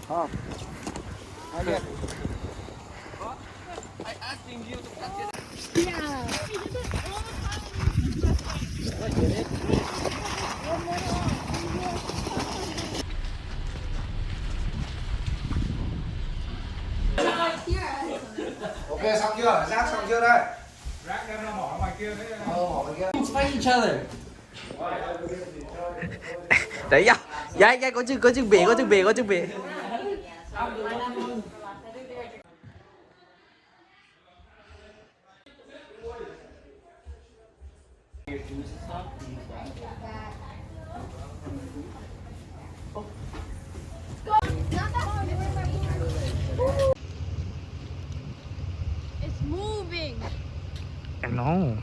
Không. Ai biết. Ok xong chưa? Rác xong chưa đây? Rác đem ra bỏ ngoài kia đấy. Bỏ ngoài kia. Fight each other. Đấy ya. Dạ, có chuẩn bị. It's moving. I know.